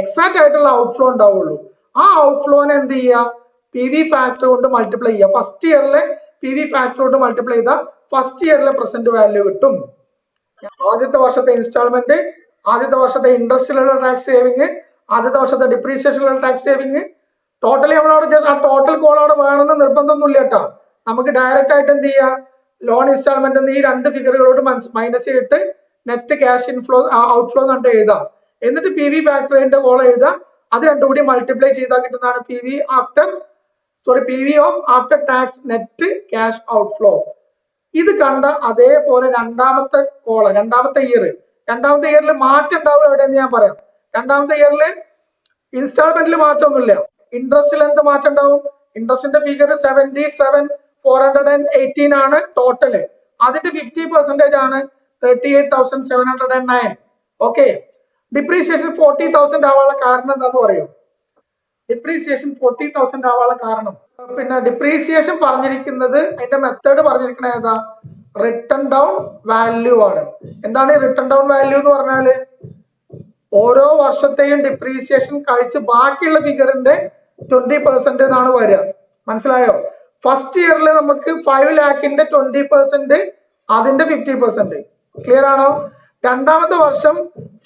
എക്സാക്ട് ആയിട്ടുള്ള ഔട്ട്ഫ്ലോ ഉണ്ടാവുള്ളൂ. ആ ഔട്ട്ഫ്ലോനെ എന്ത് ചെയ്യുക? PV ഫാക്ടർ കൊണ്ട് മൾട്ടിപ്ലൈ ചെയ്യുക. ഫസ്റ്റ് ഇയറിലെ PV ഫാക്ടർ കൊണ്ട് മൾട്ടിപ്ലൈ ചെയ്താൽ ഫസ്റ്റ് ഇയറിലെ പ്രസന്റ് വാല്യൂ കിട്ടും. ആദ്യത്തെ വർഷത്തെ ഇൻസ്റ്റാൾമെന്റ്, ആദ്യത്തെ വർഷത്തെ ഇൻട്രസ്റ്റിലുള്ള ടാക്സ് സേവിങ്, ആദ്യത്തെ വർഷത്തെ ഡിപ്രീസിയേഷനുള്ള ടാക്സ് സേവിങ്. ടോട്ടലി നമ്മളവിടെ ആ ടോട്ടൽ കോൾ അവിടെ വേണമെന്ന് നിർബന്ധമൊന്നുമില്ല കേട്ടോ. നമുക്ക് ഡയറക്റ്റ് ആയിട്ട് എന്ത് ചെയ്യുക? ലോൺ ഇൻസ്റ്റാൾമെന്റ് ഈ 2 ഫിഗറുകളോട് മൈനസ് ചെയ്തിട്ട് നെറ്റ് ക്യാഷ് ഇൻഫ്ലോ ഔട്ട്ഫ്ലോ എന്നിട്ട് എഴുതാം. എന്നിട്ട് PV ഫാക്ടറിന്റെ കോൾ എഴുതാം. അത് രണ്ടും കൂടി മൾട്ടിപ്ലൈ ചെയ്താൽ കിട്ടുന്നതാണ് PV after sorry PV of after tax net cash outflow. ഇത് കണ്ട അതേപോലെ രണ്ടാമത്തെ ഇയറിൽ മാറ്റം ഉണ്ടാവും എവിടെയെന്ന് ഞാൻ പറയാം. രണ്ടാമത്തെ ഇയറിൽ ഇൻസ്റ്റാൾമെന്റിൽ മാറ്റമൊന്നുമില്ല, ഇൻട്രസ്റ്റിൽ എന്ത് മാറ്റം ഉണ്ടാവും? ഇൻട്രസ്റ്റിന്റെ ഫിഗർ 77,418 ആണ് ടോട്ടല്. അതിന്റെ 50% ആണ് 38,709. ഓക്കെ. ഡിപ്രീസിയേഷൻ 40,000 ആവാനുള്ള കാരണം എന്താന്ന് പറയും? ഡിപ്രീസിയേഷൻ 40,000 ആവാനുള്ള കാരണം പിന്നെ ഡിപ്രീസിയേഷൻ പറഞ്ഞിരിക്കുന്നത് അതിന്റെ മെത്തേഡ് പറഞ്ഞിരിക്കുന്നത് ഏതാ? റിട്ടൺ ഡൗൺ വാല്യൂ ആണ്. എന്താണ് റിട്ടൺ ഡൗൺ വാല്യൂ എന്ന് പറഞ്ഞാല് ഓരോ വർഷത്തെയും ഡിപ്രീസിയേഷൻ കഴിച്ച് ബാക്കിയുള്ള ഫിഗറിന്റെ 20% എന്നാണ് വരിക. മനസ്സിലായോ? ഫസ്റ്റ് ഇയറിൽ നമുക്ക് 5 lakhന്റെ 20%, അതിന്റെ 50%. ക്ലിയർ ആണോ? രണ്ടാമത്തെ വർഷം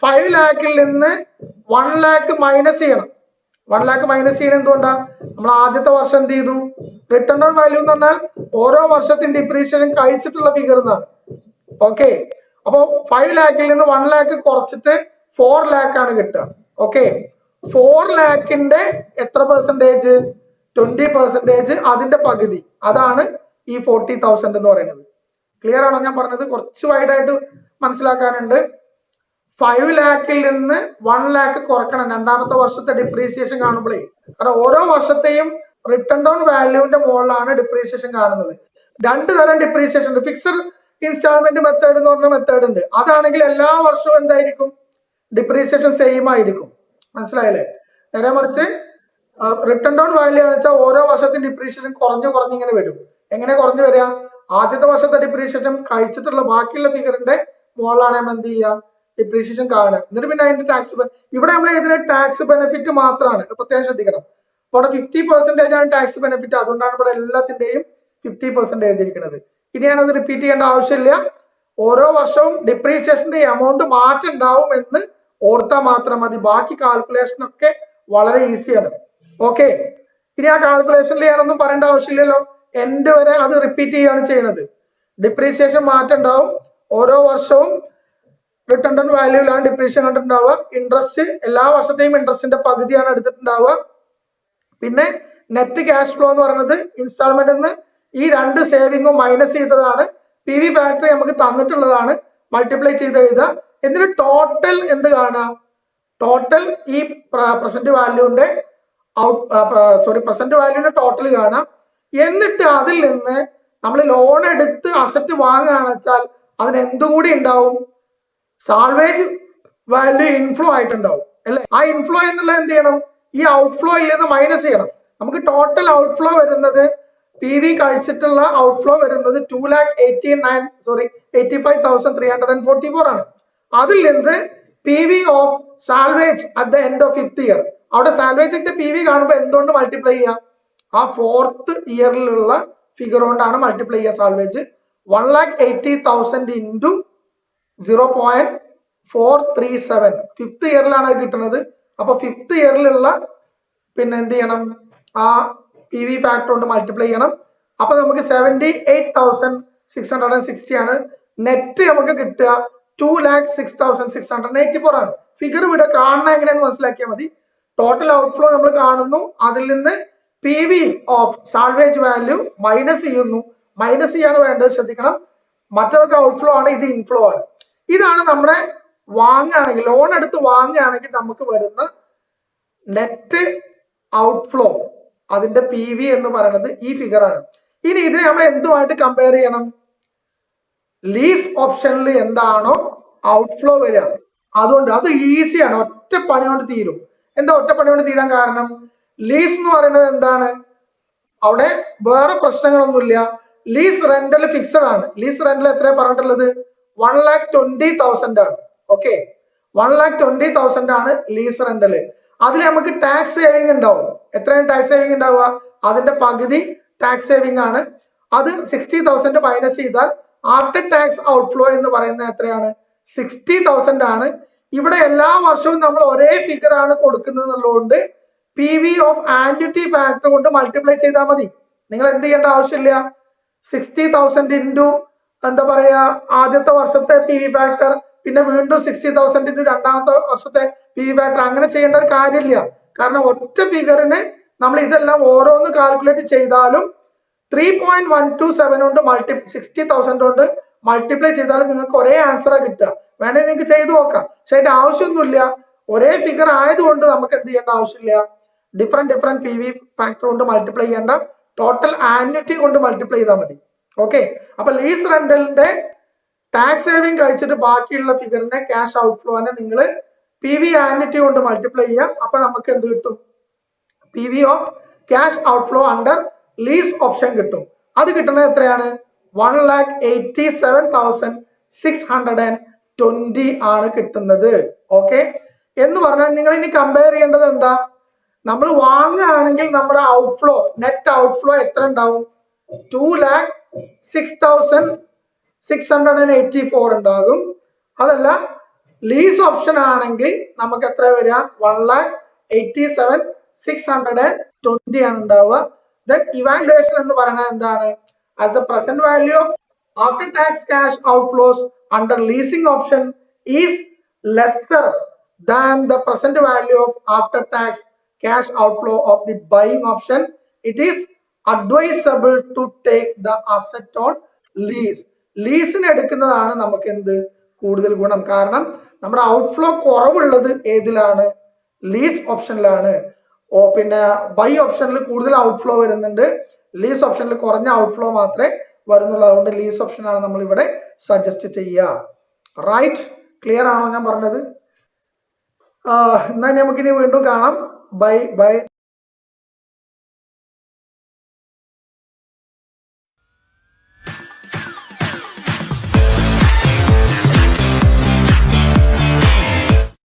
5 lakhൽ നിന്ന് 1 lakh മൈനസ് ചെയ്യണം. 1 lakh മൈനസ് ചെയ്യണം എന്തുകൊണ്ടാ? നമ്മൾ ആദ്യത്തെ വർഷം എന്ത് ചെയ്തു? റിട്ടേൺ ഓൺ വാല്യൂ എന്ന് പറഞ്ഞാൽ ഓരോ വർഷത്തിന്റെ ഡിപ്രീസിയേഷൻ കഴിച്ചിട്ടുള്ള ഫിഗർ എന്നാണ്. ഓക്കെ. അപ്പോ 5 lakhൽ നിന്ന് 1 lakh കുറച്ചിട്ട് 4 lakh ആണ് കിട്ടുക. ഓക്കെ. 4 lakhന്റെ എത്ര പെർസെന്റേജ്? 20%, അതിന്റെ പകുതി. അതാണ് ഈ 40,000 എന്ന് പറയുന്നത്. ക്ലിയർ ആണോ ഞാൻ പറഞ്ഞത്? കുറച്ച് വൈഡായിട്ട് മനസ്സിലാക്കാനുണ്ട്. 5 lakhൽ നിന്ന് 1 lakh കുറക്കണം രണ്ടാമത്തെ വർഷത്തെ ഡിപ്രീസിയേഷൻ കാണുമ്പോഴേ. കാരണം ഓരോ വർഷത്തെയും റിട്ടേൺ ഡൗൺ വാല്യൂവിന്റെ മുകളിലാണ് ഡിപ്രീസിയേഷൻ കാണുന്നത്. രണ്ട് തരം ഡിപ്രീസിയേഷൻ ഉണ്ട്. ഫിക്സഡ് ഇൻസ്റ്റാൾമെന്റ് മെത്തേഡ് എന്ന് പറഞ്ഞ മെത്തേഡ് ഉണ്ട്. അതാണെങ്കിൽ എല്ലാ വർഷവും എന്തായിരിക്കും? ഡിപ്രീസിയേഷൻ സെയിം ആയിരിക്കും. മനസ്സിലായില്ലേ? നേരെ മറിച്ച് റിട്ടേൺ ഡൗൺ വാല്യൂ എന്ന് വെച്ചാൽ ഓരോ വർഷത്തെ ഡിപ്രീസിയേഷൻ കുറഞ്ഞു ഇങ്ങനെ വരും. എങ്ങനെ കുറഞ്ഞു വരിക? ആദ്യത്തെ വർഷത്തെ ഡിപ്രീസിയേഷൻ കഴിച്ചിട്ടുള്ള ബാക്കിയുള്ള ഫിഗറിന്റെ മുകളിലാണ് നമ്മൾ എന്ത് ചെയ്യുക? ഡിപ്രീസിയേഷൻ കാണുക. എന്നിട്ട് പിന്നെ അതിന്റെ ടാക്സ്, ഇവിടെ നമ്മൾ ഇതിന് ടാക്സ് ബെനിഫിറ്റ് മാത്രമാണ്, പ്രത്യേകം ശ്രദ്ധിക്കണം. ഇവിടെ 50% ആണ് ടാക്സ് ബെനിഫിറ്റ്. അതുകൊണ്ടാണ് ഇവിടെ എല്ലാത്തിന്റെയും 50% എഴുതിയിരിക്കുന്നത്. ഇനി ഞാനത് റിപ്പീറ്റ് ചെയ്യേണ്ട ആവശ്യമില്ല. ഓരോ വർഷവും ഡിപ്രീസിയേഷന്റെ എമൗണ്ട് മാറ്റം ഉണ്ടാവും എന്ന് ഓർത്താൽ മാത്രം മതി. ബാക്കി കാൽക്കുലേഷൻ ഒക്കെ വളരെ ഈസിയാണ്. ഓക്കെ. ഇനി ആ കാൽക്കുലേഷനിൽ ഞാനൊന്നും പറയേണ്ട ആവശ്യമില്ലല്ലോ. എൻഡ് വരെ അത് റിപ്പീറ്റ് ചെയ്യുകയാണ് ചെയ്യുന്നത്. ഡിപ്രീസിയേഷൻ മാറ്റം ഉണ്ടാവും. ഓരോ വർഷവും റിട്ടേൺ ഓൺ വാല്യൂലാണ് ഡിപ്രീസിയേഷൻ കണ്ടിട്ടുണ്ടാവുക. ഇൻട്രസ്റ്റ് എല്ലാ വർഷത്തെയും ഇൻട്രസ്റ്റിന്റെ പകുതിയാണ് എടുത്തിട്ടുണ്ടാവുക. പിന്നെ നെറ്റ് ക്യാഷ് ഫ്ലോ എന്ന് പറയുന്നത് ഇൻസ്റ്റാൾമെന്റ് നിന്ന് ഈ രണ്ട് സേവിങ്ങും മൈനസ് ചെയ്തതാണ്. PV ഫാക്ടറി നമുക്ക് തന്നിട്ടുള്ളതാണ്. മൾട്ടിപ്ലൈ ചെയ്ത് എഴുതുക. എന്നിട്ട് ടോട്ടൽ എന്ത് കാണുക? ടോട്ടൽ ഈ പ്രസന്റ് വാല്യൂന്റെ പ്രസന്റ് വാല്യൂന്റെ ടോട്ടൽ കാണാം. എന്നിട്ട് അതിൽ നിന്ന് നമ്മൾ ലോൺ എടുത്ത് അസറ്റ് വാങ്ങുകയാണെന്ന് വെച്ചാൽ അതിന് എന്തുകൂടി ഉണ്ടാവും? സാൾവേജ് വാല്യൂ ഇൻഫ്ലോ ആയിട്ടുണ്ടാവും അല്ലെ? ആ ഇൻഫ്ലോ എന്നുള്ള എന്ത് ചെയ്യണം? ഈ ഔട്ട്ഫ്ലോയിൽ നിന്ന് മൈനസ് ചെയ്യണം. നമുക്ക് ടോട്ടൽ ഔട്ട്ഫ്ലോ വരുന്നത് PV കഴിച്ചിട്ടുള്ള ഔട്ട്ഫ്ലോ വരുന്നത് 2,85,344 ആണ്. അതിൽ നിന്ന് PV of salvage at the end of 5th year, അവിടെ സാൽവേജിന്റെ PV കാണുമ്പോൾ എന്തുകൊണ്ട് മൾട്ടിപ്ലൈ ചെയ്യുക? ആ 4th ഇയറിലുള്ള ഫിഗർ കൊണ്ടാണ് മൾട്ടിപ്ലൈ ചെയ്യുക. സാൽവേജ് 1,80,000 ഇൻറ്റു 0.437 5th ഇയറിലാണ് അത് കിട്ടുന്നത്. അപ്പൊ 5th ഇയറിലുള്ള പിന്നെ എന്ത് ചെയ്യണം? ആ PV ഫാക്ടർ കൊണ്ട് മൾട്ടിപ്ലൈ ചെയ്യണം. അപ്പൊ നമുക്ക് 78,660 ആണ്. നെറ്റ് നമുക്ക് കിട്ടുക 2,06,684 ആണ്. ഫിഗർ ഇവിടെ കാണുന്ന എങ്ങനെയെന്ന് മനസ്സിലാക്കിയാൽ മതി. ടോട്ടൽ ഔട്ട്ഫ്ലോ നമ്മൾ കാണുന്നു. അതിൽ നിന്ന് PV of salvage value minus ചെയ്യുന്നു. മൈനസ് ചെയ്യാണ് വേണ്ടത്, ശ്രദ്ധിക്കണം. മറ്റൊക്കെ ഔട്ട്ഫ്ലോ ആണ്, ഇത് ഇൻഫ്ലോ ആണ്. ഇതാണ് നമ്മുടെ വാങ്ങുകയാണെങ്കിൽ, ലോൺ എടുത്ത് വാങ്ങുകയാണെങ്കിൽ നമുക്ക് വരുന്ന നെറ്റ് ഔട്ട്ഫ്ലോ, അതിന്റെ PV എന്ന് പറയുന്നത് ഈ ഫിഗർ ആണ്. ഇനി ഇതിനെ നമ്മൾ എന്തുമായിട്ട് കമ്പയർ ചെയ്യണം? ലീസ് ഓപ്ഷനിൽ എന്താണോ ഔട്ട്ഫ്ലോ വരിക, അതുകൊണ്ട് അത് ഈസിയാണ്, ഒറ്റ പണി കൊണ്ട് തീരും. എന്താ ഒറ്റ പണി കൊണ്ട് തീരാൻ കാരണം? ലീസ് എന്ന് പറയുന്നത് എന്താണ്? അവിടെ വേറെ പ്രശ്നങ്ങളൊന്നുമില്ല. ലീസ് റെന്റൽ ഫിക്സഡ് ആണ്. ലീസ് റെന്റൽ എത്രയാണ് പറഞ്ഞിട്ടുള്ളത്? 1,20,000 ആണ്. ഓക്കെ, 1,20,000 ആണ് ലീസ് റെന്റല്. അതിൽ നമുക്ക് ടാക്സ് സേവിങ് ഉണ്ടാവും. എത്രയാണ് ടാക്സ് സേവിങ് ഉണ്ടാവുക? അതിന്റെ പകുതി ടാക്സ് സേവിങ് ആണ്. അത് 60,000 മൈനസ് ചെയ്താൽ ആഫ്റ്റർ ടാക്സ് ഔട്ട്ഫ്ലോ എന്ന് പറയുന്നത് എത്രയാണ്? 60,000 ആണ്. ഇവിടെ എല്ലാ വർഷവും നമ്മൾ ഒരേ ഫിഗർ ആണ് കൊടുക്കുന്നത് എന്നുള്ളതുകൊണ്ട് PV ഓഫ് ആന്റിറ്റി ഫാക്ടർ കൊണ്ട് മൾട്ടിപ്ലൈ ചെയ്താൽ മതി. നിങ്ങൾ എന്ത് ചെയ്യേണ്ട ആവശ്യമില്ല. 60,000 ഇൻറ്റു എന്താ പറയാ ആദ്യത്തെ വർഷത്തെ PV ഫാക്ടർ, പിന്നെ വീണ്ടും 60,000 ഇൻറ്റു രണ്ടാമത്തെ വർഷത്തെ PV ഫാക്ടർ, അങ്ങനെ ചെയ്യേണ്ട ഒരു കാര്യമില്ല. കാരണം ഒറ്റ ഫിഗറിന് നമ്മൾ ഇതെല്ലാം ഓരോന്ന് കാൽക്കുലേറ്റ് ചെയ്താലും 3.127 കൊണ്ട് 60,000 കൊണ്ട് മൾട്ടിപ്ലൈ ചെയ്താലും നിങ്ങൾക്ക് ഒരേ ആൻസർ കിട്ടുക. വേണമെങ്കിൽ നിങ്ങൾക്ക് ചെയ്തു നോക്കാം, പക്ഷെ അതിന്റെ ആവശ്യമൊന്നുമില്ല. ഒരേ ഫിഗർ ആയതുകൊണ്ട് നമുക്ക് എന്ത് ചെയ്യേണ്ട ആവശ്യമില്ല, ഡിഫറെന്റ് PV ഫാക്ടർ കൊണ്ട് മൾട്ടിപ്ലൈ ചെയ്യേണ്ട, ടോട്ടൽ ആന്യൂറ്റി കൊണ്ട് മൾട്ടിപ്ലൈ ചെയ്താൽ മതി. ഓക്കെ, അപ്പൊ ലീസ് റെന്റലിന്റെ ടാക്സ് സേവിങ് കഴിച്ചിട്ട് ബാക്കിയുള്ള ഫിഗറിനെ ക്യാഷ് ഔട്ട്ഫ്ലോനെ നിങ്ങൾ PV ആന്യൂറ്റി കൊണ്ട് മൾട്ടിപ്ലൈ ചെയ്യാം. അപ്പൊ നമുക്ക് എന്ത് കിട്ടും, PV of cash outflow under lease option കിട്ടും. അത് കിട്ടുന്നത് എത്രയാണ്, 1,87,620 ആണ് കിട്ടുന്നത്. ഓക്കെ, എന്ന് പറഞ്ഞാൽ നിങ്ങൾ ഇനി കമ്പയർ ചെയ്യേണ്ടത് എന്താ, നമ്മൾ വാങ്ങുകയാണെങ്കിൽ നമ്മുടെ ഔട്ട്ഫ്ലോ, നെറ്റ് ഔട്ട്ഫ്ലോ എത്ര ഉണ്ടാവും, 2,06,684 ഉണ്ടാകും. അതല്ല ലീസ് ഓപ്ഷൻ ആണെങ്കിൽ നമുക്ക് എത്ര വരിക, 1,87,620 ആണ് ഉണ്ടാവുക. Then evaluation എന്ന് പറയുന്നത് എന്താണ്, as the present value of after tax cash outflows under leasing option is lesser than the present value of after tax cash outflow of the buying option, it is advisable to take the asset on lease. ലീസിന് എടുക്കുന്നതാണ് നമുക്ക് എന്ത് കൂടുതൽ ഗുണം. കാരണം നമ്മുടെ ഔട്ട്ഫ്ലോ കുറവുള്ളത് ഏതിലാണ്, ലീസ് ഓപ്ഷനിലാണ്. പിന്നെ ബൈ ഓപ്ഷനിൽ കൂടുതൽ ഔട്ട്ഫ്ലോ വരുന്നുണ്ട്, ലീസ് ഓപ്ഷനിൽ കുറഞ്ഞ ഔട്ട്ഫ്ലോ മാത്രമേ വരുന്നുള്ളൂ. അതുകൊണ്ട് ലീസ് ഓപ്ഷനാണ് നമ്മൾ ഇവിടെ സജസ്റ്റ് ചെയ്യുക. റൈറ്റ്, ക്ലിയർ ആണോ ഞാൻ പറഞ്ഞത്? എന്നാൽ നമുക്കിനി വീണ്ടും കാണാം. Bye bye.